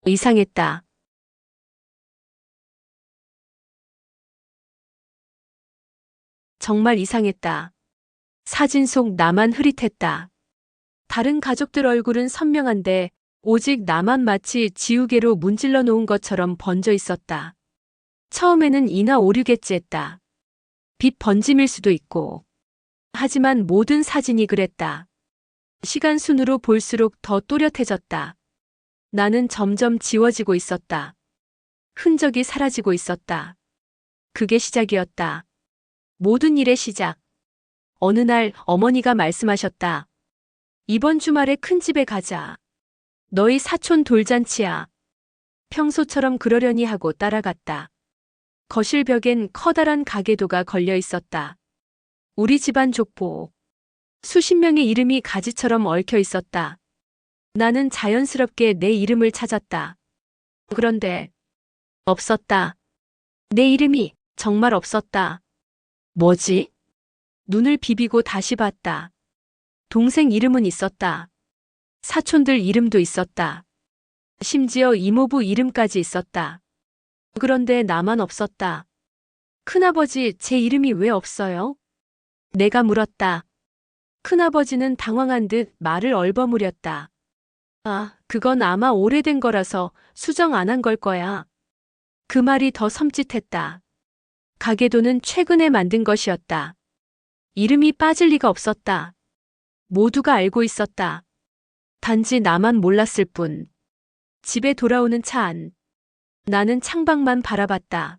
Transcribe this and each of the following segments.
이상했다. 정말 이상했다. 사진 속 나만 흐릿했다. 다른 가족들 얼굴은 선명한데 오직 나만 마치 지우개로 문질러 놓은 것처럼 번져 있었다. 처음에는 이나 오류겠지 했다. 빛 번짐일 수도 있고. 하지만 모든 사진이 그랬다. 시간 순으로 볼수록 더 또렷해졌다. 나는 점점 지워지고 있었다. 흔적이 사라지고 있었다. 그게 시작이었다. 모든 일의 시작. 어느 날 어머니가 말씀하셨다. 이번 주말에 큰 집에 가자. 너희 사촌 돌잔치야. 평소처럼 그러려니 하고 따라갔다. 거실 벽엔 커다란 가계도가 걸려 있었다. 우리 집안 족보. 수십 명의 이름이 가지처럼 얽혀 있었다. 나는 자연스럽게 내 이름을 찾았다. 그런데 없었다. 내 이름이 정말 없었다. 뭐지? 눈을 비비고 다시 봤다. 동생 이름은 있었다. 사촌들 이름도 있었다. 심지어 이모부 이름까지 있었다. 그런데 나만 없었다. 큰아버지, 제 이름이 왜 없어요? 내가 물었다. 큰아버지는 당황한 듯 말을 얼버무렸다. 아, 그건 아마 오래된 거라서 수정 안 한 걸 거야. 그 말이 더 섬찟했다. 가계도는 최근에 만든 것이었다. 이름이 빠질 리가 없었다. 모두가 알고 있었다. 단지 나만 몰랐을 뿐. 집에 돌아오는 차 안. 나는 창밖만 바라봤다.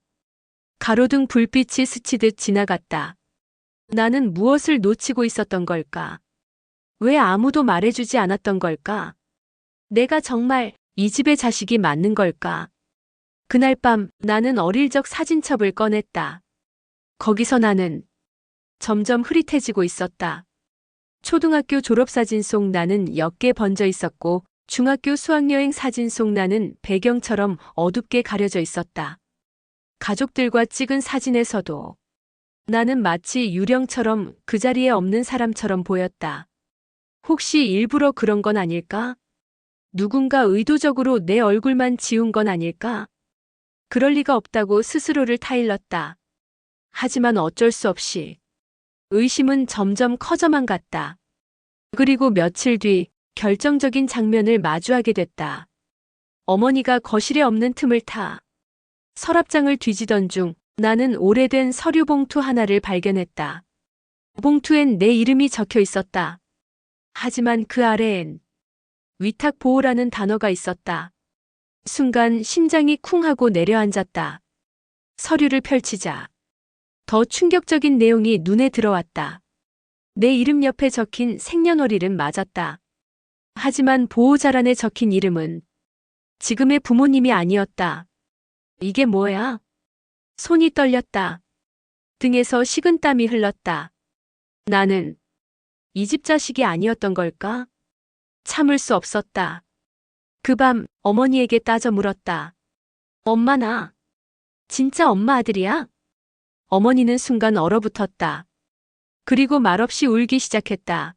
가로등 불빛이 스치듯 지나갔다. 나는 무엇을 놓치고 있었던 걸까? 왜 아무도 말해주지 않았던 걸까? 내가 정말 이 집의 자식이 맞는 걸까? 그날 밤 나는 어릴 적 사진첩을 꺼냈다. 거기서 나는 점점 흐릿해지고 있었다. 초등학교 졸업사진 속 나는 옅게 번져 있었고 중학교 수학여행 사진 속 나는 배경처럼 어둡게 가려져 있었다. 가족들과 찍은 사진에서도 나는 마치 유령처럼 그 자리에 없는 사람처럼 보였다. 혹시 일부러 그런 건 아닐까? 누군가 의도적으로 내 얼굴만 지운 건 아닐까? 그럴 리가 없다고 스스로를 타일렀다. 하지만 어쩔 수 없이 의심은 점점 커져만 갔다. 그리고 며칠 뒤 결정적인 장면을 마주하게 됐다. 어머니가 거실에 없는 틈을 타 서랍장을 뒤지던 중 나는 오래된 서류 봉투 하나를 발견했다. 봉투엔 내 이름이 적혀 있었다. 하지만 그 아래엔 위탁 보호라는 단어가 있었다. 순간 심장이 쿵 하고 내려앉았다. 서류를 펼치자 더 충격적인 내용이 눈에 들어왔다. 내 이름 옆에 적힌 생년월일은 맞았다. 하지만 보호자란에 적힌 이름은 지금의 부모님이 아니었다. 이게 뭐야? 손이 떨렸다. 등에서 식은땀이 흘렀다. 나는 이 집 자식이 아니었던 걸까? 참을 수 없었다. 그 밤 어머니에게 따져 물었다. 엄마, 나 진짜 엄마 아들이야? 어머니는 순간 얼어붙었다. 그리고 말없이 울기 시작했다.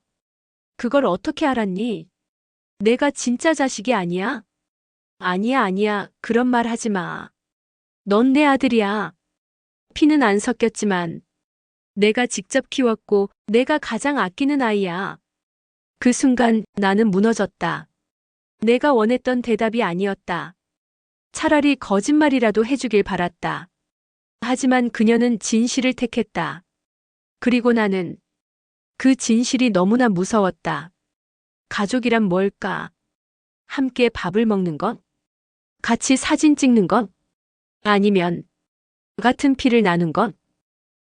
그걸 어떻게 알았니? 내가 진짜 자식이 아니야? 아니야, 아니야. 그런 말 하지 마. 넌 내 아들이야. 피는 안 섞였지만 내가 직접 키웠고 내가 가장 아끼는 아이야. 그 순간 나는 무너졌다. 내가 원했던 대답이 아니었다. 차라리 거짓말이라도 해주길 바랐다. 하지만 그녀는 진실을 택했다. 그리고 나는 그 진실이 너무나 무서웠다. 가족이란 뭘까? 함께 밥을 먹는 것? 같이 사진 찍는 것? 아니면 같은 피를 나눈 것?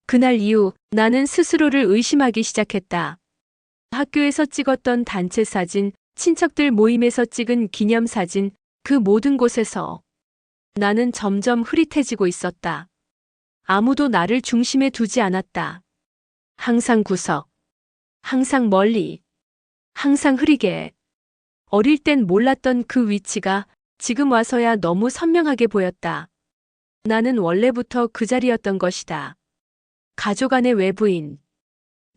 그날 이후 나는 스스로를 의심하기 시작했다. 학교에서 찍었던 단체 사진, 친척들 모임에서 찍은 기념사진, 그 모든 곳에서 나는 점점 흐릿해지고 있었다. 아무도 나를 중심에 두지 않았다. 항상 구석, 항상 멀리, 항상 흐리게. 어릴 땐 몰랐던 그 위치가 지금 와서야 너무 선명하게 보였다. 나는 원래부터 그 자리였던 것이다. 가족 안의 외부인.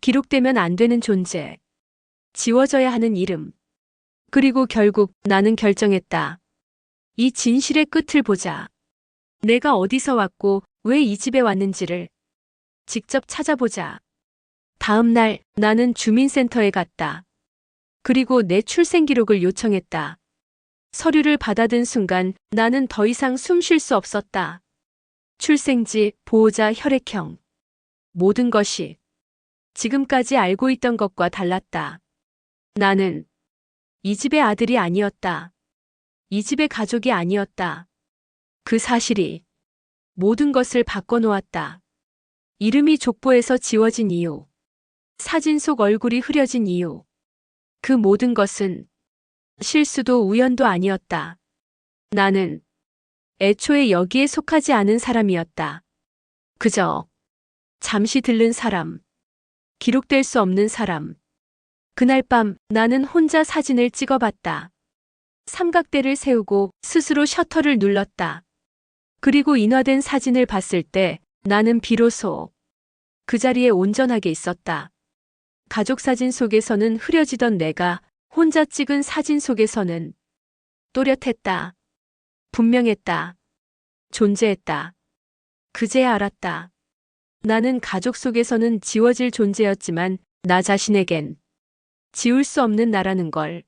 기록되면 안 되는 존재. 지워져야 하는 이름. 그리고 결국 나는 결정했다. 이 진실의 끝을 보자. 내가 어디서 왔고 왜 이 집에 왔는지를 직접 찾아보자. 다음 날 나는 주민센터에 갔다. 그리고 내 출생기록을 요청했다. 서류를 받아든 순간 나는 더 이상 숨 쉴 수 없었다. 출생지, 보호자, 혈액형. 모든 것이 지금까지 알고 있던 것과 달랐다. 나는 이 집의 아들이 아니었다. 이 집의 가족이 아니었다. 그 사실이 모든 것을 바꿔놓았다. 이름이 족보에서 지워진 이유, 사진 속 얼굴이 흐려진 이유. 그 모든 것은 실수도 우연도 아니었다. 나는 애초에 여기에 속하지 않은 사람이었다. 그저 잠시 들른 사람, 기록될 수 없는 사람. 그날 밤 나는 혼자 사진을 찍어봤다. 삼각대를 세우고 스스로 셔터를 눌렀다. 그리고 인화된 사진을 봤을 때 나는 비로소 그 자리에 온전하게 있었다. 가족 사진 속에서는 흐려지던 내가 혼자 찍은 사진 속에서는 또렷했다. 분명했다. 존재했다. 그제야 알았다. 나는 가족 속에서는 지워질 존재였지만 나 자신에겐 지울 수 없는 나라는 걸.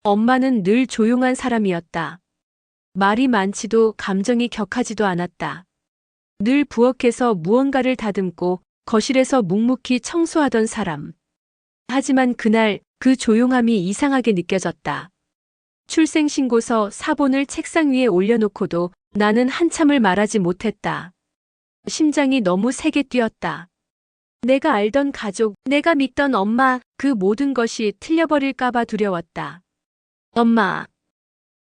엄마는 늘 조용한 사람이었다. 말이 많지도 감정이 격하지도 않았다. 늘 부엌에서 무언가를 다듬고 거실에서 묵묵히 청소하던 사람. 하지만 그날 그 조용함이 이상하게 느껴졌다. 출생신고서 사본을 책상 위에 올려놓고도 나는 한참을 말하지 못했다. 심장이 너무 세게 뛰었다. 내가 알던 가족, 내가 믿던 엄마, 그 모든 것이 틀려버릴까봐 두려웠다. 엄마.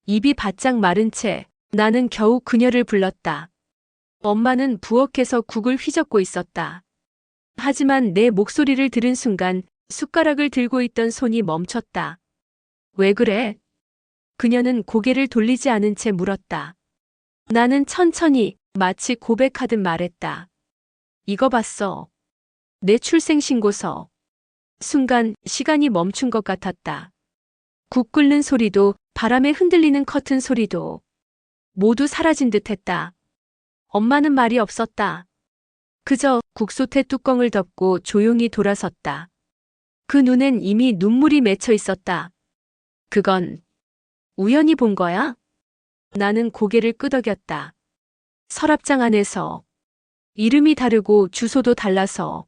입이 바짝 마른 채 나는 겨우 그녀를 불렀다. 엄마는 부엌에서 국을 휘젓고 있었다. 하지만 내 목소리를 들은 순간 숟가락을 들고 있던 손이 멈췄다. 왜 그래? 그녀는 고개를 돌리지 않은 채 물었다. 나는 천천히 마치 고백하듯 말했다. 이거 봤어. 내 출생신고서. 순간 시간이 멈춘 것 같았다. 국 끓는 소리도 바람에 흔들리는 커튼 소리도 모두 사라진 듯 했다. 엄마는 말이 없었다. 그저 국솥의 뚜껑을 덮고 조용히 돌아섰다. 그 눈엔 이미 눈물이 맺혀 있었다. 그건 우연히 본 거야? 나는 고개를 끄덕였다. 서랍장 안에서 이름이 다르고 주소도 달라서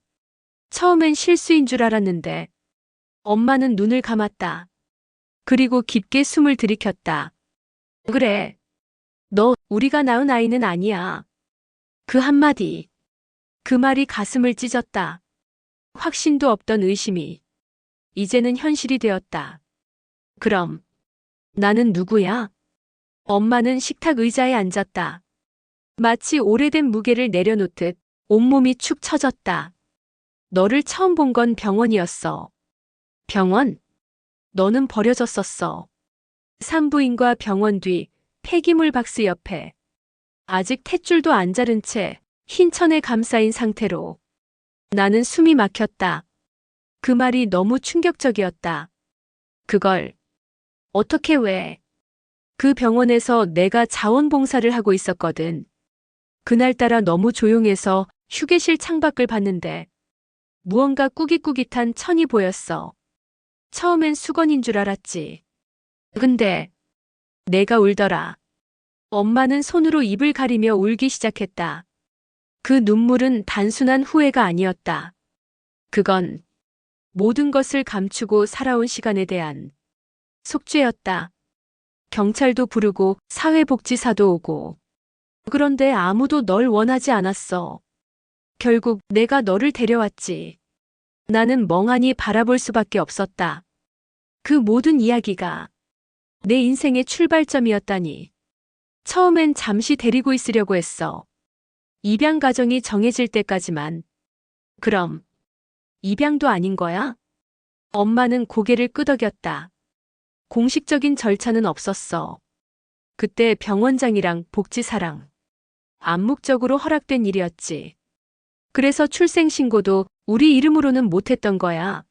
처음엔 실수인 줄 알았는데 엄마는 눈을 감았다. 그리고 깊게 숨을 들이켰다. 그래. 너 우리가 낳은 아이는 아니야. 그 한마디. 그 말이 가슴을 찢었다. 확신도 없던 의심이 이제는 현실이 되었다. 그럼 나는 누구야? 엄마는 식탁 의자에 앉았다. 마치 오래된 무게를 내려놓듯 온몸이 축 처졌다. 너를 처음 본 건 병원이었어. 병원? 너는 버려졌었어. 산부인과 병원 뒤 폐기물 박스 옆에 아직 탯줄도 안 자른 채 흰 천에 감싸인 상태로. 나는 숨이 막혔다. 그 말이 너무 충격적이었다. 그걸 어떻게 왜? 그 병원에서 내가 자원봉사를 하고 있었거든. 그날따라 너무 조용해서 휴게실 창밖을 봤는데 무언가 꾸깃꾸깃한 천이 보였어. 처음엔 수건인 줄 알았지. 근데 내가 울더라. 엄마는 손으로 입을 가리며 울기 시작했다. 그 눈물은 단순한 후회가 아니었다. 그건 모든 것을 감추고 살아온 시간에 대한 속죄였다. 경찰도 부르고 사회복지사도 오고. 그런데 아무도 널 원하지 않았어. 결국 내가 너를 데려왔지. 나는 멍하니 바라볼 수밖에 없었다. 그 모든 이야기가 내 인생의 출발점이었다니. 처음엔 잠시 데리고 있으려고 했어. 입양 가정이 정해질 때까지만. 그럼 입양도 아닌 거야? 엄마는 고개를 끄덕였다. 공식적인 절차는 없었어. 그때 병원장이랑 복지사랑 암묵적으로 허락된 일이었지. 그래서 출생신고도 우리 이름으로는 못했던 거야.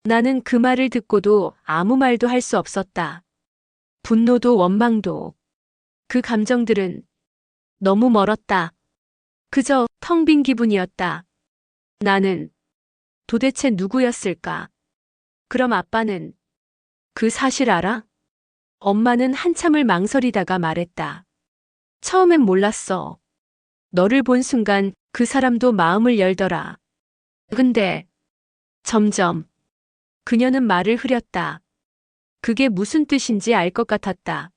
나는 그 말을 듣고도 아무 말도 할 수 없었다. 분노도 원망도. 그 감정들은 너무 멀었다. 그저 텅 빈 기분이었다. 나는 도대체 누구였을까? 그럼 아빠는 그 사실 알아? 엄마는 한참을 망설이다가 말했다. 처음엔 몰랐어. 너를 본 순간 그 사람도 마음을 열더라. 근데 점점 그녀는 말을 흐렸다. 그게 무슨 뜻인지 알 것 같았다.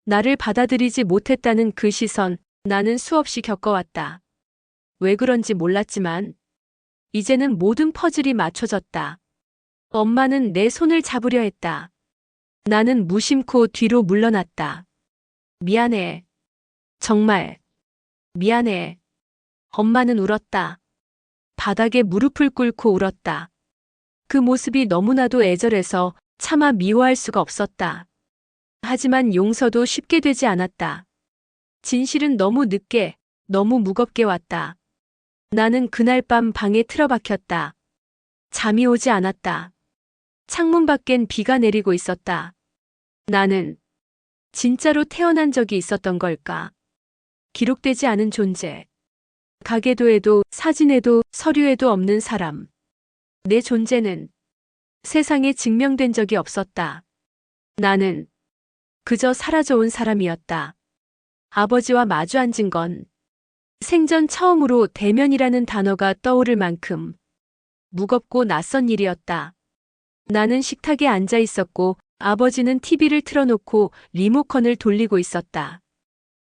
나를 받아들이지 못했다는 그 시선, 나는 수없이 겪어왔다. 왜 그런지 몰랐지만 이제는 모든 퍼즐이 맞춰졌다. 엄마는 내 손을 잡으려 했다. 나는 무심코 뒤로 물러났다. 미안해. 정말 미안해. 엄마는 울었다. 바닥에 무릎을 꿇고 울었다. 그 모습이 너무나도 애절해서 차마 미워할 수가 없었다. 하지만 용서도 쉽게 되지 않았다. 진실은 너무 늦게, 너무 무겁게 왔다. 나는 그날 밤 방에 틀어박혔다. 잠이 오지 않았다. 창문 밖엔 비가 내리고 있었다. 나는 진짜로 태어난 적이 있었던 걸까? 기록되지 않은 존재. 가계도에도 사진에도 서류에도 없는 사람. 내 존재는 세상에 증명된 적이 없었다. 나는 그저 사라져온 사람이었다. 아버지와 마주 앉은 건 생전 처음으로 대면이라는 단어가 떠오를 만큼 무겁고 낯선 일이었다. 나는 식탁에 앉아 있었고 아버지는 TV를 틀어놓고 리모컨을 돌리고 있었다.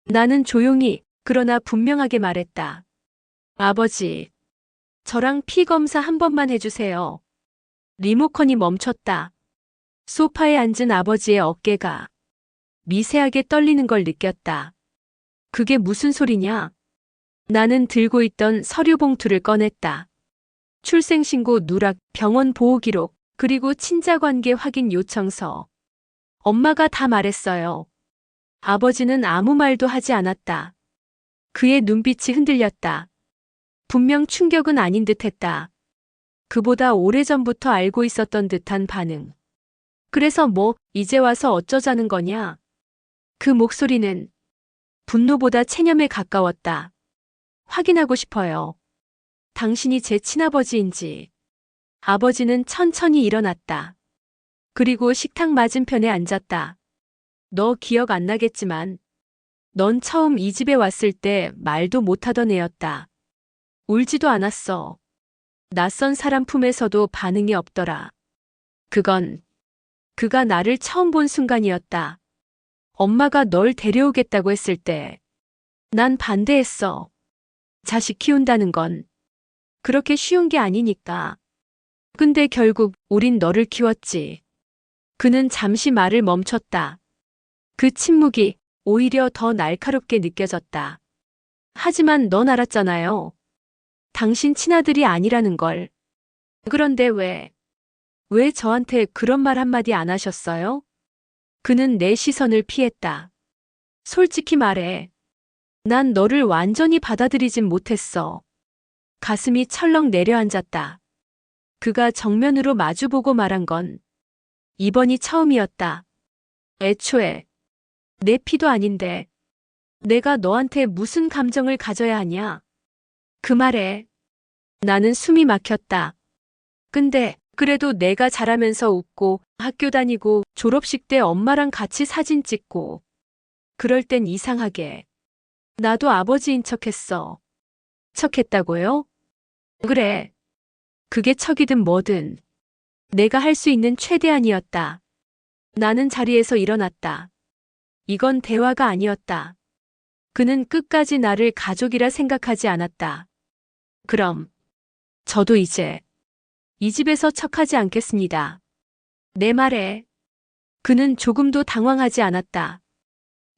나는 조용히 그러나 분명하게 말했다. 아버지, 저랑 피 검사 한 번만 해주세요. 리모컨이 멈췄다. 소파에 앉은 아버지의 어깨가 미세하게 떨리는 걸 느꼈다. 그게 무슨 소리냐? 나는 들고 있던 서류 봉투를 꺼냈다. 출생신고 누락, 병원 보호기록, 그리고 친자관계 확인 요청서. 엄마가 다 말했어요. 아버지는 아무 말도 하지 않았다. 그의 눈빛이 흔들렸다. 분명 충격은 아닌 듯했다. 그보다 오래전부터 알고 있었던 듯한 반응. 그래서 뭐, 이제 와서 어쩌자는 거냐? 그 목소리는 분노보다 체념에 가까웠다. 확인하고 싶어요. 당신이 제 친아버지인지. 아버지는 천천히 일어났다. 그리고 식탁 맞은편에 앉았다. 너 기억 안 나겠지만 넌 처음 이 집에 왔을 때 말도 못하던 애였다. 울지도 않았어. 낯선 사람 품에서도 반응이 없더라. 그건 그가 나를 처음 본 순간이었다. 엄마가 널 데려오겠다고 했을 때 난 반대했어. 자식 키운다는 건 그렇게 쉬운 게 아니니까. 근데 결국 우린 너를 키웠지. 그는 잠시 말을 멈췄다. 그 침묵이 오히려 더 날카롭게 느껴졌다. 하지만 넌 알았잖아요. 당신 친아들이 아니라는 걸. 그런데 왜 저한테 그런 말 한마디 안 하셨어요? 그는 내 시선을 피했다. 솔직히 말해. 난 너를 완전히 받아들이진 못했어. 가슴이 철렁 내려앉았다. 그가 정면으로 마주보고 말한 건 이번이 처음이었다. 애초에 내 피도 아닌데 내가 너한테 무슨 감정을 가져야 하냐? 그 말에 나는 숨이 막혔다. 근데 그래도 내가 자라면서 웃고 학교 다니고 졸업식 때 엄마랑 같이 사진 찍고 그럴 땐 이상하게 나도 아버지인 척했어. 척했다고요? 그래. 그게 척이든 뭐든 내가 할 수 있는 최대한이었다. 나는 자리에서 일어났다. 이건 대화가 아니었다. 그는 끝까지 나를 가족이라 생각하지 않았다. 그럼 저도 이제 이 집에서 척하지 않겠습니다. 내 말에 그는 조금도 당황하지 않았다.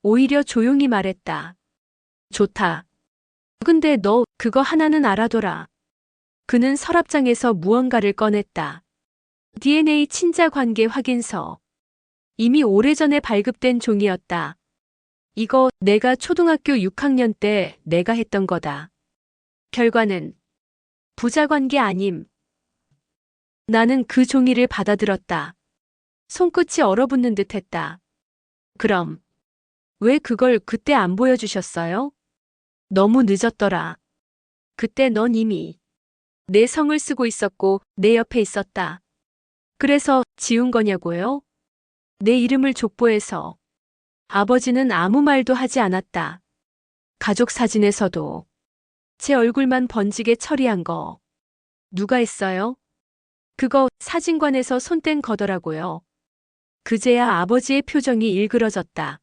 오히려 조용히 말했다. 좋다. 근데 너 그거 하나는 알아둬라. 그는 서랍장에서 무언가를 꺼냈다. DNA 친자관계 확인서. 이미 오래전에 발급된 종이었다. 이거 내가 초등학교 6학년 때 내가 했던 거다. 결과는 부자관계 아님. 나는 그 종이를 받아들었다. 손끝이 얼어붙는 듯했다. 그럼 왜 그걸 그때 안 보여주셨어요? 너무 늦었더라. 그때 넌 이미 내 성을 쓰고 있었고 내 옆에 있었다. 그래서 지운 거냐고요? 내 이름을 족보해서. 아버지는 아무 말도 하지 않았다. 가족 사진에서도 제 얼굴만 번지게 처리한 거 누가 했어요? 그거 사진관에서 손뗀 거더라고요. 그제야 아버지의 표정이 일그러졌다.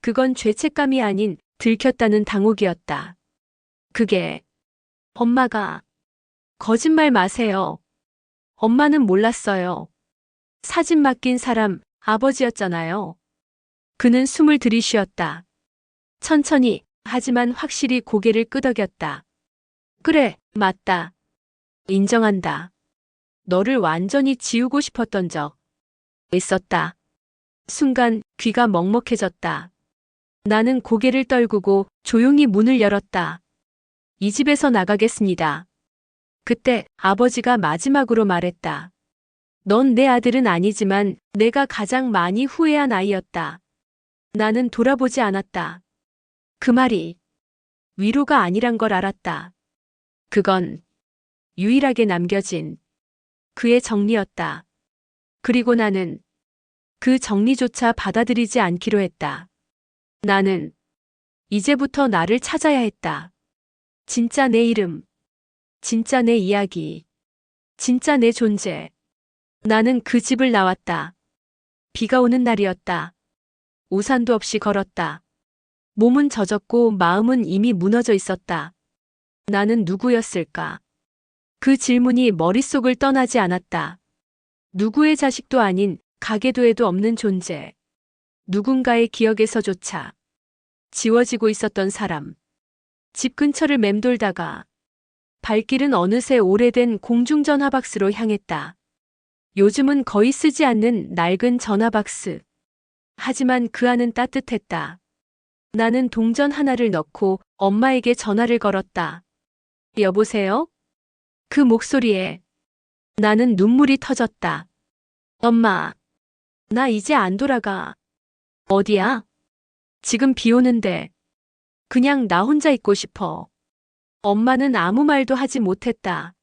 그건 죄책감이 아닌 들켰다는 당혹이었다. 그게 엄마가 거짓말 마세요. 엄마는 몰랐어요. 사진 맡긴 사람 아버지였잖아요. 그는 숨을 들이쉬었다. 천천히 하지만 확실히 고개를 끄덕였다. 그래, 맞다. 인정한다. 너를 완전히 지우고 싶었던 적 있었다. 순간 귀가 먹먹해졌다. 나는 고개를 떨구고 조용히 문을 열었다. 이 집에서 나가겠습니다. 그때 아버지가 마지막으로 말했다. 넌 내 아들은 아니지만 내가 가장 많이 후회한 아이였다. 나는 돌아보지 않았다. 그 말이 위로가 아니란 걸 알았다. 그건 유일하게 남겨진 그의 정리였다. 그리고 나는 그 정리조차 받아들이지 않기로 했다. 나는 이제부터 나를 찾아야 했다. 진짜 내 이름, 진짜 내 이야기, 진짜 내 존재. 나는 그 집을 나왔다. 비가 오는 날이었다. 우산도 없이 걸었다. 몸은 젖었고 마음은 이미 무너져 있었다. 나는 누구였을까? 그 질문이 머릿속을 떠나지 않았다. 누구의 자식도 아닌 가계도에도 없는 존재. 누군가의 기억에서조차 지워지고 있었던 사람. 집 근처를 맴돌다가 발길은 어느새 오래된 공중전화박스로 향했다. 요즘은 거의 쓰지 않는 낡은 전화박스. 하지만 그 안은 따뜻했다. 나는 동전 하나를 넣고 엄마에게 전화를 걸었다. 여보세요? 그 목소리에 나는 눈물이 터졌다. 엄마, 나 이제 안 돌아가. 어디야? 지금 비 오는데. 그냥 나 혼자 있고 싶어. 엄마는 아무 말도 하지 못했다.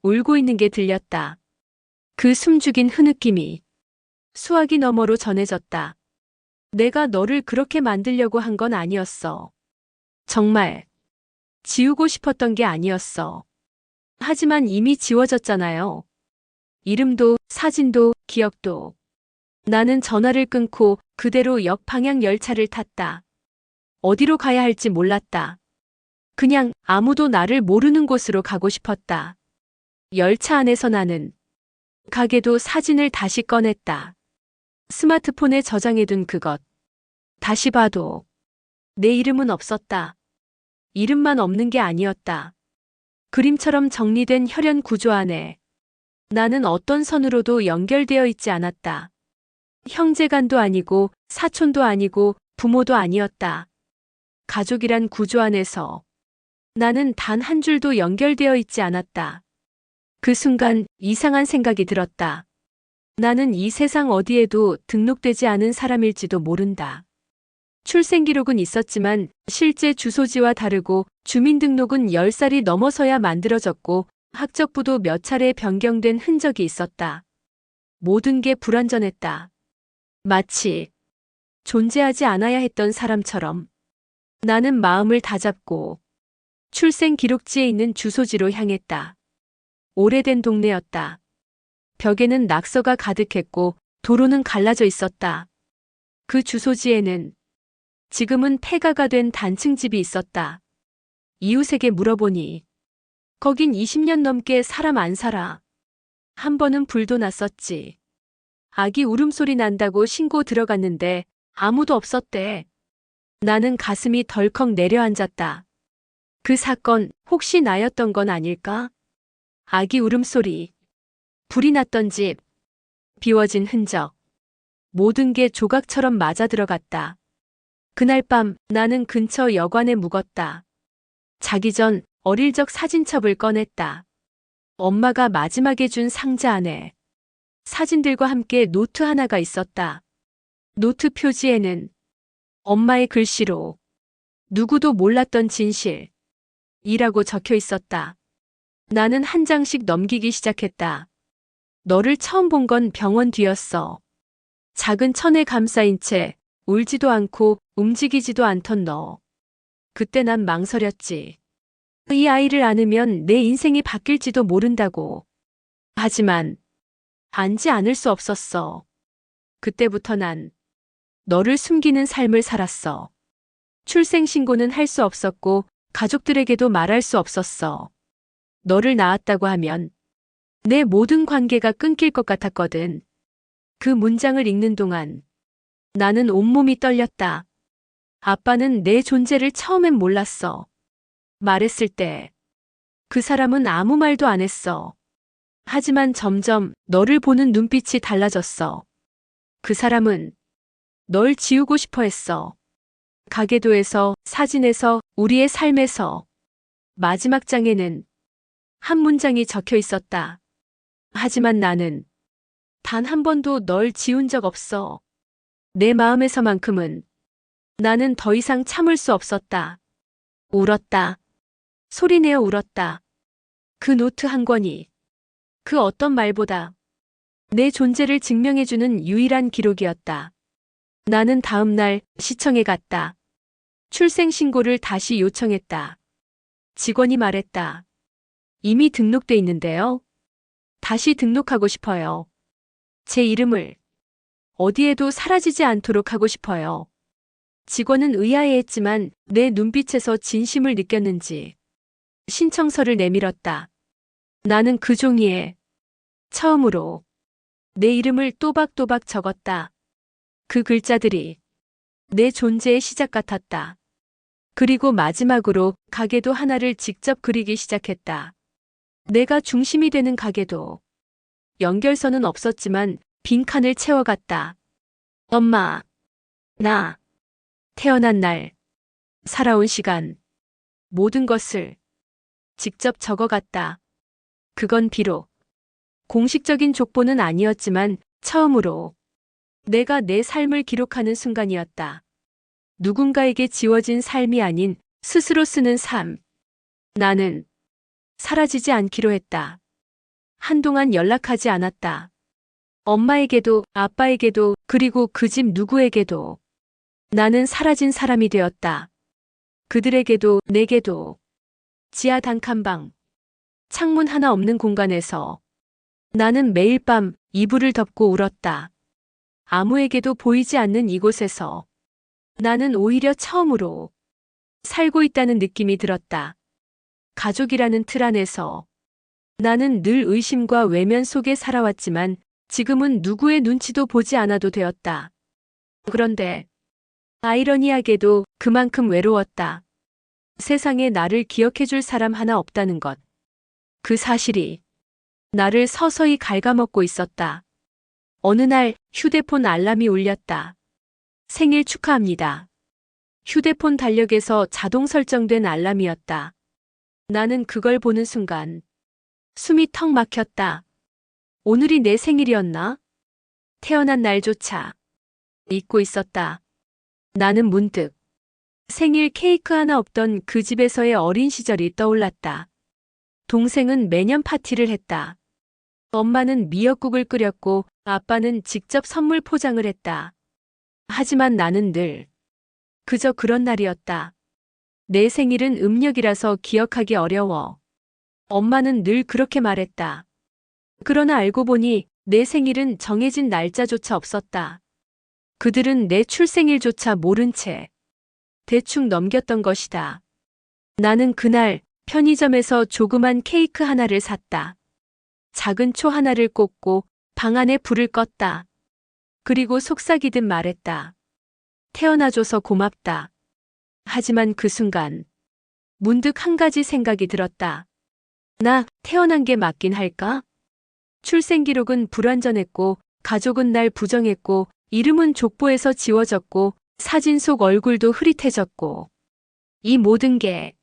울고 있는 게 들렸다. 그 숨죽인 흐느낌이 수화기 너머로 전해졌다. 내가 너를 그렇게 만들려고 한 건 아니었어. 정말 지우고 싶었던 게 아니었어. 하지만 이미 지워졌잖아요. 이름도, 사진도, 기억도. 나는 전화를 끊고 그대로 역방향 열차를 탔다. 어디로 가야 할지 몰랐다. 그냥 아무도 나를 모르는 곳으로 가고 싶었다. 열차 안에서 나는 가게도 사진을 다시 꺼냈다. 스마트폰에 저장해둔 그것. 다시 봐도 내 이름은 없었다. 이름만 없는 게 아니었다. 그림처럼 정리된 혈연 구조 안에 나는 어떤 선으로도 연결되어 있지 않았다. 형제간도 아니고 사촌도 아니고 부모도 아니었다. 가족이란 구조 안에서 나는 단 한 줄도 연결되어 있지 않았다. 그 순간 이상한 생각이 들었다. 나는 이 세상 어디에도 등록되지 않은 사람일지도 모른다. 출생기록은 있었지만 실제 주소지와 다르고 주민등록은 10살이 넘어서야 만들어졌고 학적부도 몇 차례 변경된 흔적이 있었다. 모든 게 불완전했다. 마치 존재하지 않아야 했던 사람처럼. 나는 마음을 다잡고 출생 기록지에 있는 주소지로 향했다. 오래된 동네였다. 벽에는 낙서가 가득했고 도로는 갈라져 있었다. 그 주소지에는 지금은 폐가가 된 단층집이 있었다. 이웃에게 물어보니 거긴 20년 넘게 사람 안 살아. 한 번은 불도 났었지. 아기 울음소리 난다고 신고 들어갔는데 아무도 없었대. 나는 가슴이 덜컥 내려앉았다. 그 사건 혹시 나였던 건 아닐까? 아기 울음소리, 불이 났던 집, 비워진 흔적. 모든 게 조각처럼 맞아 들어갔다. 그날 밤 나는 근처 여관에 묵었다. 자기 전 어릴 적 사진첩을 꺼냈다. 엄마가 마지막에 준 상자 안에 사진들과 함께 노트 하나가 있었다. 노트 표지에는 엄마의 글씨로 누구도 몰랐던 진실 이라고 적혀 있었다. 나는 한 장씩 넘기기 시작했다. 너를 처음 본 건 병원 뒤였어. 작은 천에 감싸인 채 울지도 않고 움직이지도 않던 너. 그때 난 망설였지. 이 아이를 안으면 내 인생이 바뀔지도 모른다고. 하지만 안지 않을 수 없었어. 그때부터 난 너를 숨기는 삶을 살았어. 출생신고는 할 수 없었고 가족들에게도 말할 수 없었어. 너를 낳았다고 하면 내 모든 관계가 끊길 것 같았거든. 그 문장을 읽는 동안 나는 온몸이 떨렸다. 아빠는 내 존재를 처음엔 몰랐어. 말했을 때 그 사람은 아무 말도 안 했어. 하지만 점점 너를 보는 눈빛이 달라졌어. 그 사람은 널 지우고 싶어 했어. 가계도에서, 사진에서, 우리의 삶에서. 마지막 장에는 한 문장이 적혀 있었다. 하지만 나는 단 한 번도 널 지운 적 없어. 내 마음에서만큼은 나는 더 이상 참을 수 없었다. 울었다. 소리내어 울었다. 그 노트 한 권이 그 어떤 말보다 내 존재를 증명해주는 유일한 기록이었다. 나는 다음 날 시청에 갔다. 출생신고를 다시 요청했다. 직원이 말했다. 이미 등록돼 있는데요. 다시 등록하고 싶어요. 제 이름을 어디에도 사라지지 않도록 하고 싶어요. 직원은 의아해했지만 내 눈빛에서 진심을 느꼈는지 신청서를 내밀었다. 나는 그 종이에 처음으로 내 이름을 또박또박 적었다. 그 글자들이 내 존재의 시작 같았다. 그리고 마지막으로 가게도 하나를 직접 그리기 시작했다. 내가 중심이 되는 가게도. 연결선은 없었지만 빈칸을 채워갔다. 엄마, 나, 태어난 날, 살아온 시간, 모든 것을 직접 적어갔다. 그건 비록 공식적인 족보는 아니었지만 처음으로 내가 내 삶을 기록하는 순간이었다. 누군가에게 지워진 삶이 아닌 스스로 쓰는 삶. 나는 사라지지 않기로 했다. 한동안 연락하지 않았다. 엄마에게도 아빠에게도 그리고 그 집 누구에게도. 나는 사라진 사람이 되었다. 그들에게도 내게도. 지하 단칸방. 창문 하나 없는 공간에서 나는 매일 밤 이불을 덮고 울었다. 아무에게도 보이지 않는 이곳에서 나는 오히려 처음으로 살고 있다는 느낌이 들었다. 가족이라는 틀 안에서 나는 늘 의심과 외면 속에 살아왔지만 지금은 누구의 눈치도 보지 않아도 되었다. 그런데 아이러니하게도 그만큼 외로웠다. 세상에 나를 기억해줄 사람 하나 없다는 것. 그 사실이 나를 서서히 갉아먹고 있었다. 어느 날 휴대폰 알람이 울렸다. 생일 축하합니다. 휴대폰 달력에서 자동 설정된 알람이었다. 나는 그걸 보는 순간 숨이 턱 막혔다. 오늘이 내 생일이었나? 태어난 날조차 잊고 있었다. 나는 문득 생일 케이크 하나 없던 그 집에서의 어린 시절이 떠올랐다. 동생은 매년 파티를 했다. 엄마는 미역국을 끓였고 아빠는 직접 선물 포장을 했다. 하지만 나는 늘 그저 그런 날이었다. 내 생일은 음력이라서 기억하기 어려워. 엄마는 늘 그렇게 말했다. 그러나 알고 보니 내 생일은 정해진 날짜조차 없었다. 그들은 내 출생일조차 모른 채 대충 넘겼던 것이다. 나는 그날 편의점에서 조그만 케이크 하나를 샀다. 작은 초 하나를 꽂고 방 안에 불을 껐다. 그리고 속삭이듯 말했다. 태어나줘서 고맙다. 하지만 그 순간 문득 한 가지 생각이 들었다. 나 태어난 게 맞긴 할까? 출생기록은 불완전했고 가족은 날 부정했고 이름은 족보에서 지워졌고 사진 속 얼굴도 흐릿해졌고 이 모든 게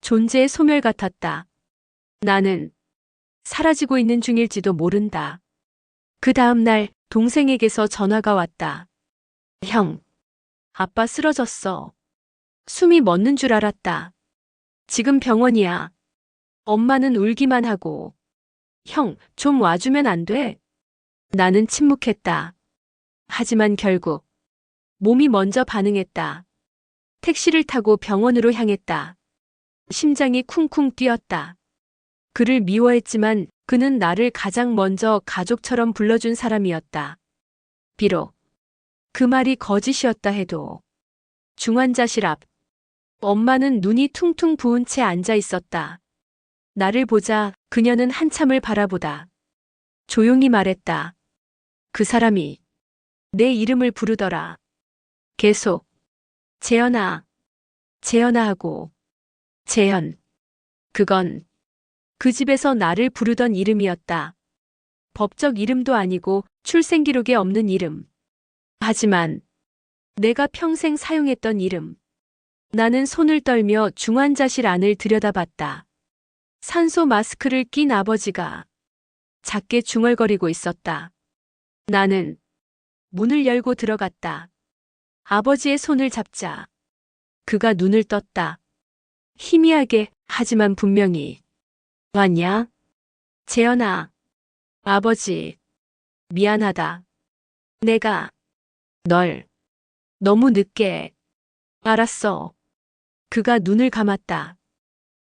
존재의 소멸 같았다. 나는 사라지고 있는 중일지도 모른다. 그 다음 날 동생에게서 전화가 왔다. 형, 아빠 쓰러졌어. 숨이 멎는 줄 알았다. 지금 병원이야. 엄마는 울기만 하고. 형, 좀 와주면 안 돼? 나는 침묵했다. 하지만 결국 몸이 먼저 반응했다. 택시를 타고 병원으로 향했다. 심장이 쿵쿵 뛰었다. 그를 미워했지만 그는 나를 가장 먼저 가족처럼 불러준 사람이었다. 비록 그 말이 거짓이었다 해도. 중환자실 앞. 엄마는 눈이 퉁퉁 부은 채 앉아 있었다. 나를 보자 그녀는 한참을 바라보다 조용히 말했다. 그 사람이 내 이름을 부르더라. 계속. 재현아, 재현아 하고. 재현. 그건 그 집에서 나를 부르던 이름이었다. 법적 이름도 아니고 출생기록에 없는 이름. 하지만 내가 평생 사용했던 이름. 나는 손을 떨며 중환자실 안을 들여다봤다. 산소 마스크를 낀 아버지가 작게 중얼거리고 있었다. 나는 문을 열고 들어갔다. 아버지의 손을 잡자 그가 눈을 떴다. 희미하게 하지만 분명히. 왔냐? 재현아. 아버지. 미안하다. 내가 널 너무 늦게. 알았어. 그가 눈을 감았다.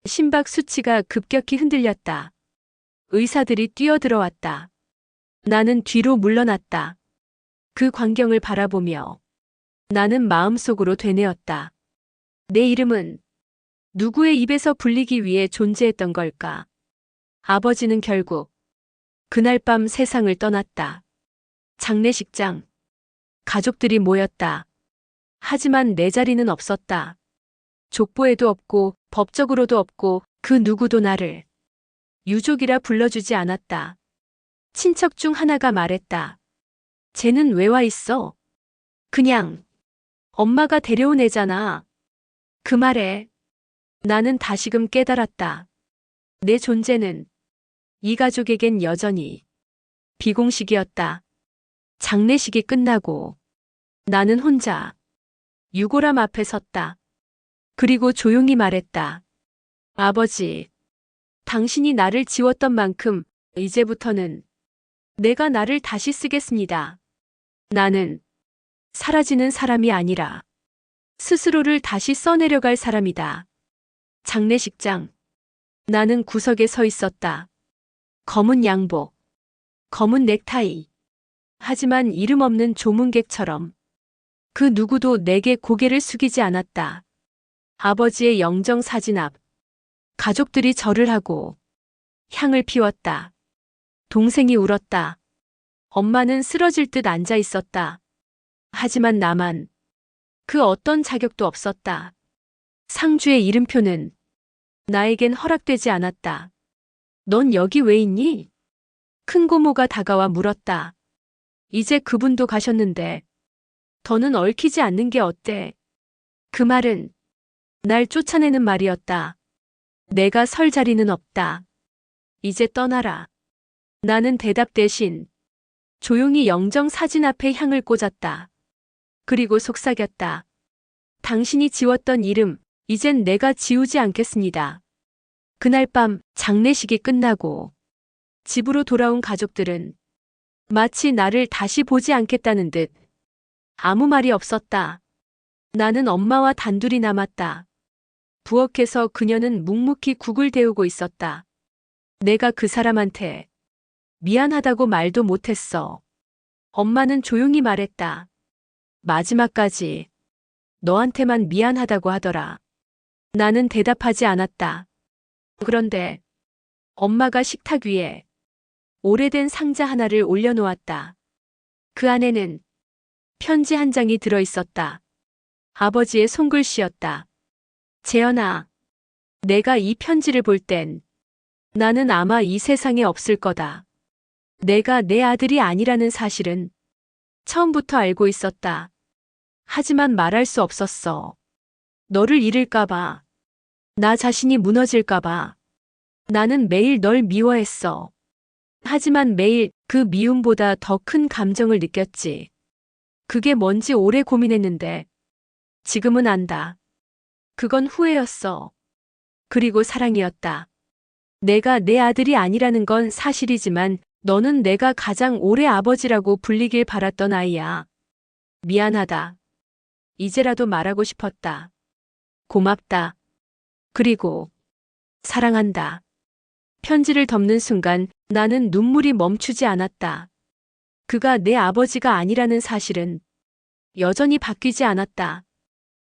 심박 수치가 급격히 흔들렸다. 의사들이 뛰어들어왔다. 나는 뒤로 물러났다. 그 광경을 바라보며 나는 마음속으로 되뇌었다. 내 이름은 누구의 입에서 불리기 위해 존재했던 걸까? 아버지는 결국 그날 밤 세상을 떠났다. 장례식장. 가족들이 모였다. 하지만 내 자리는 없었다. 족보에도 없고 법적으로도 없고 그 누구도 나를 유족이라 불러주지 않았다. 친척 중 하나가 말했다. 쟤는 왜 와 있어? 그냥 엄마가 데려온 애잖아. 그 말에 나는 다시금 깨달았다. 내 존재는 이 가족에겐 여전히 비공식이었다. 장례식이 끝나고 나는 혼자 유골함 앞에 섰다. 그리고 조용히 말했다. 아버지, 당신이 나를 지웠던 만큼 이제부터는 내가 나를 다시 쓰겠습니다. 나는 사라지는 사람이 아니라 스스로를 다시 써내려갈 사람이다. 장례식장. 나는 구석에 서 있었다. 검은 양복, 검은 넥타이. 하지만 이름 없는 조문객처럼 그 누구도 내게 고개를 숙이지 않았다. 아버지의 영정 사진 앞. 가족들이 절을 하고 향을 피웠다. 동생이 울었다. 엄마는 쓰러질 듯 앉아 있었다. 하지만 나만 그 어떤 자격도 없었다. 상주의 이름표는 나에겐 허락되지 않았다. 넌 여기 왜 있니? 큰 고모가 다가와 물었다. 이제 그분도 가셨는데 더는 얽히지 않는 게 어때? 그 말은 날 쫓아내는 말이었다. 내가 설 자리는 없다. 이제 떠나라. 나는 대답 대신 조용히 영정 사진 앞에 향을 꽂았다. 그리고 속삭였다. 당신이 지웠던 이름, 이젠 내가 지우지 않겠습니다. 그날 밤 장례식이 끝나고 집으로 돌아온 가족들은 마치 나를 다시 보지 않겠다는 듯 아무 말이 없었다. 나는 엄마와 단둘이 남았다. 부엌에서 그녀는 묵묵히 국을 데우고 있었다. 내가 그 사람한테 미안하다고 말도 못했어. 엄마는 조용히 말했다. 마지막까지 너한테만 미안하다고 하더라. 나는 대답하지 않았다. 그런데 엄마가 식탁 위에 오래된 상자 하나를 올려놓았다. 그 안에는 편지 한 장이 들어 있었다. 아버지의 손글씨였다. 재현아, 내가 이 편지를 볼 땐 나는 아마 이 세상에 없을 거다. 내가 내 아들이 아니라는 사실은 처음부터 알고 있었다. 하지만 말할 수 없었어. 너를 잃을까봐. 나 자신이 무너질까봐. 나는 매일 널 미워했어. 하지만 매일 그 미움보다 더 큰 감정을 느꼈지. 그게 뭔지 오래 고민했는데 지금은 안다. 그건 후회였어. 그리고 사랑이었다. 내가 내 아들이 아니라는 건 사실이지만 너는 내가 가장 오래 아버지라고 불리길 바랐던 아이야. 미안하다. 이제라도 말하고 싶었다. 고맙다. 그리고 사랑한다. 편지를 덮는 순간 나는 눈물이 멈추지 않았다. 그가 내 아버지가 아니라는 사실은 여전히 바뀌지 않았다.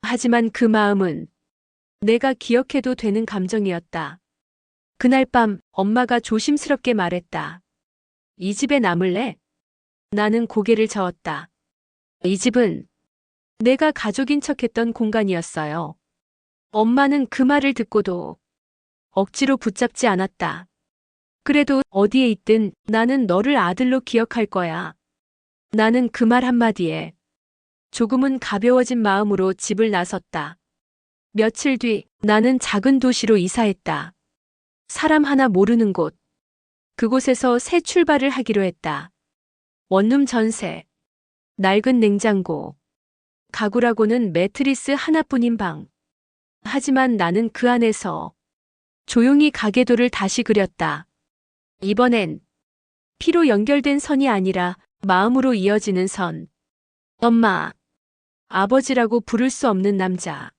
하지만 그 마음은 내가 기억해도 되는 감정이었다. 그날 밤 엄마가 조심스럽게 말했다. 이 집에 남을래? 나는 고개를 저었다. 이 집은 내가 가족인 척했던 공간이었어요. 엄마는 그 말을 듣고도 억지로 붙잡지 않았다. 그래도 어디에 있든 나는 너를 아들로 기억할 거야. 나는 그 말 한마디에 조금은 가벼워진 마음으로 집을 나섰다. 며칠 뒤 나는 작은 도시로 이사했다. 사람 하나 모르는 곳. 그곳에서 새 출발을 하기로 했다. 원룸 전세, 낡은 냉장고, 가구라고는 매트리스 하나뿐인 방. 하지만 나는 그 안에서 조용히 가계도를 다시 그렸다. 이번엔 피로 연결된 선이 아니라 마음으로 이어지는 선. 엄마, 아버지라고 부를 수 없는 남자.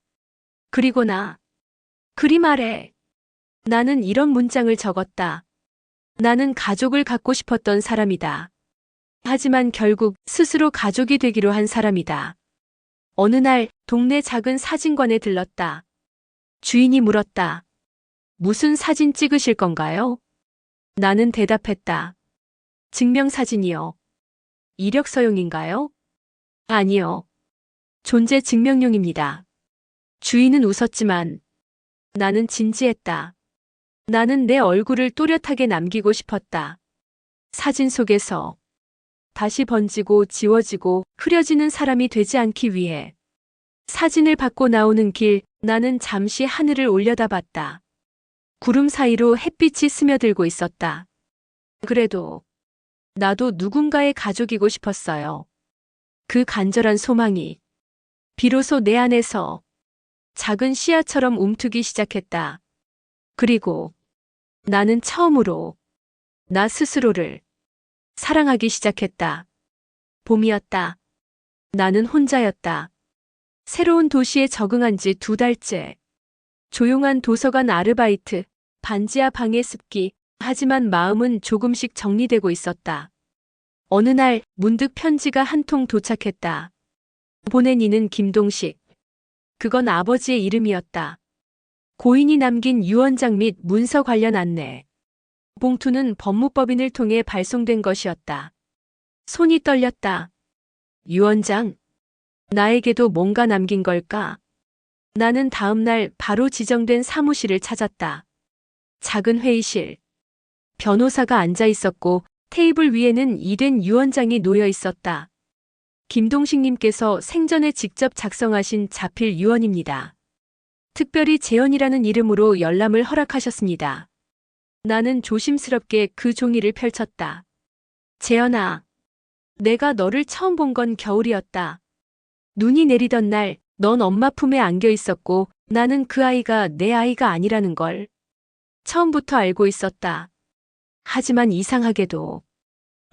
그리고 나. 그림 아래 나는 이런 문장을 적었다. 나는 가족을 갖고 싶었던 사람이다. 하지만 결국 스스로 가족이 되기로 한 사람이다. 어느 날 동네 작은 사진관에 들렀다. 주인이 물었다. 무슨 사진 찍으실 건가요? 나는 대답했다. 증명사진이요. 이력서용인가요? 아니요. 존재 증명용입니다. 주인은 웃었지만 나는 진지했다. 나는 내 얼굴을 또렷하게 남기고 싶었다. 사진 속에서 다시 번지고 지워지고 흐려지는 사람이 되지 않기 위해. 사진을 받고 나오는 길, 나는 잠시 하늘을 올려다봤다. 구름 사이로 햇빛이 스며들고 있었다. 그래도 나도 누군가의 가족이고 싶었어요. 그 간절한 소망이 비로소 내 안에서 작은 씨앗처럼 움트기 시작했다. 그리고 나는 처음으로 나 스스로를 사랑하기 시작했다. 봄이었다. 나는 혼자였다. 새로운 도시에 적응한 지 2달째. 조용한 도서관 아르바이트, 반지하 방의 습기, 하지만 마음은 조금씩 정리되고 있었다. 어느 날 문득 편지가 한 통 도착했다. 보낸 이는 김동식. 그건 아버지의 이름이었다. 고인이 남긴 유언장 및 문서 관련 안내. 봉투는 법무법인을 통해 발송된 것이었다. 손이 떨렸다. 유언장? 나에게도 뭔가 남긴 걸까? 나는 다음 날 바로 지정된 사무실을 찾았다. 작은 회의실. 변호사가 앉아 있었고 테이블 위에는 이된 유언장이 놓여 있었다. 김동식님께서 생전에 직접 작성하신 자필 유언입니다. 특별히 재현이라는 이름으로 열람을 허락하셨습니다. 나는 조심스럽게 그 종이를 펼쳤다. 재현아, 내가 너를 처음 본 건 겨울이었다. 눈이 내리던 날, 넌 엄마 품에 안겨 있었고 나는 그 아이가 내 아이가 아니라는 걸 처음부터 알고 있었다. 하지만 이상하게도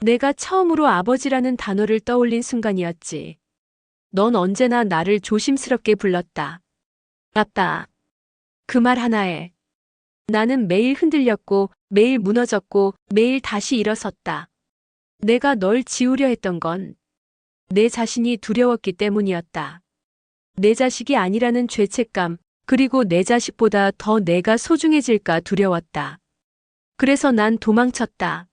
내가 처음으로 아버지라는 단어를 떠올린 순간이었지. 넌 언제나 나를 조심스럽게 불렀다. 아빠. 그 말 하나에 나는 매일 흔들렸고 매일 무너졌고 매일 다시 일어섰다. 내가 널 지우려 했던 건 내 자신이 두려웠기 때문이었다. 내 자식이 아니라는 죄책감, 그리고 내 자식보다 더 내가 소중해질까 두려웠다. 그래서 난 도망쳤다.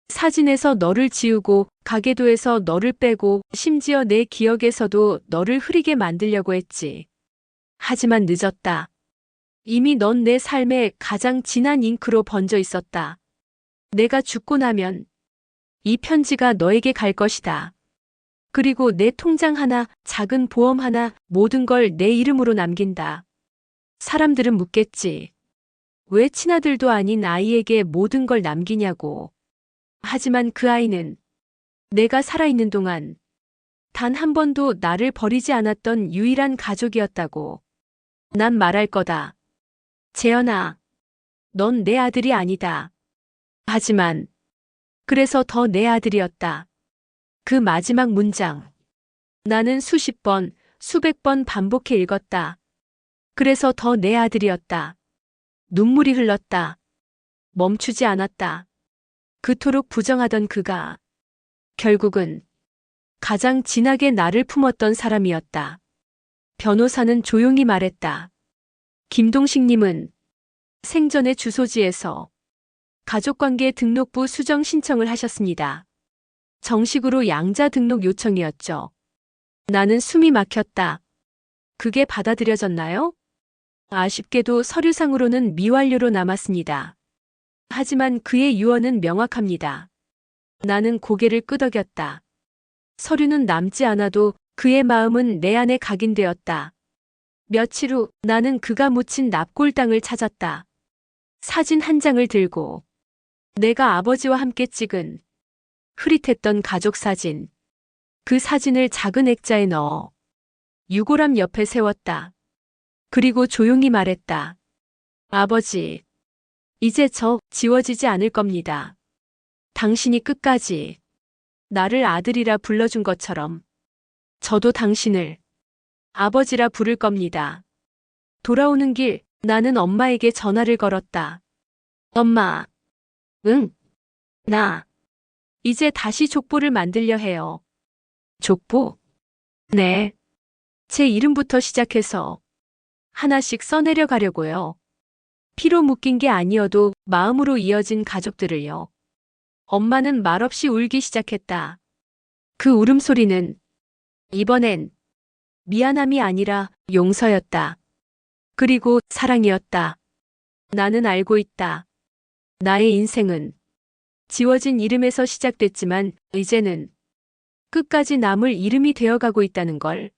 사진에서 너를 지우고 가계도에서 너를 빼고 심지어 내 기억에서도 너를 흐리게 만들려고 했지. 하지만 늦었다. 이미 넌 내 삶의 가장 진한 잉크로 번져 있었다. 내가 죽고 나면 이 편지가 너에게 갈 것이다. 그리고 내 통장 하나, 작은 보험 하나, 모든 걸 내 이름으로 남긴다. 사람들은 묻겠지. 왜 친아들도 아닌 아이에게 모든 걸 남기냐고. 하지만 그 아이는 내가 살아있는 동안 단 한 번도 나를 버리지 않았던 유일한 가족이었다고. 난 말할 거다. 재현아, 넌 내 아들이 아니다. 하지만, 그래서 더 내 아들이었다. 그 마지막 문장. 나는 수십 번, 수백 번 반복해 읽었다. 그래서 더 내 아들이었다. 눈물이 흘렀다. 멈추지 않았다. 그토록 부정하던 그가 결국은 가장 진하게 나를 품었던 사람이었다. 변호사는 조용히 말했다. 김동식님은 생전의 주소지에서 가족관계 등록부 수정 신청을 하셨습니다. 정식으로 양자 등록 요청이었죠. 나는 숨이 막혔다. 그게 받아들여졌나요? 아쉽게도 서류상으로는 미완료로 남았습니다. 하지만 그의 유언은 명확합니다. 나는 고개를 끄덕였다. 서류는 남지 않아도 그의 마음은 내 안에 각인되었다. 며칠 후 나는 그가 묻힌 납골 땅을 찾았다. 사진 한 장을 들고 내가 아버지와 함께 찍은 흐릿했던 가족 사진. 그 사진을 작은 액자에 넣어 유골함 옆에 세웠다. 그리고 조용히 말했다. 아버지, 이제 저 지워지지 않을 겁니다. 당신이 끝까지 나를 아들이라 불러준 것처럼 저도 당신을 아버지라 부를 겁니다. 돌아오는 길 나는 엄마에게 전화를 걸었다. 엄마, 응, 나 이제 다시 족보를 만들려 해요. 족보? 네. 제 이름부터 시작해서 하나씩 써내려 가려고요. 피로 묶인 게 아니어도 마음으로 이어진 가족들을요. 엄마는 말없이 울기 시작했다. 그 울음소리는 이번엔 미안함이 아니라 용서였다. 그리고 사랑이었다. 나는 알고 있다. 나의 인생은 지워진 이름에서 시작됐지만 이제는 끝까지 남을 이름이 되어가고 있다는 걸.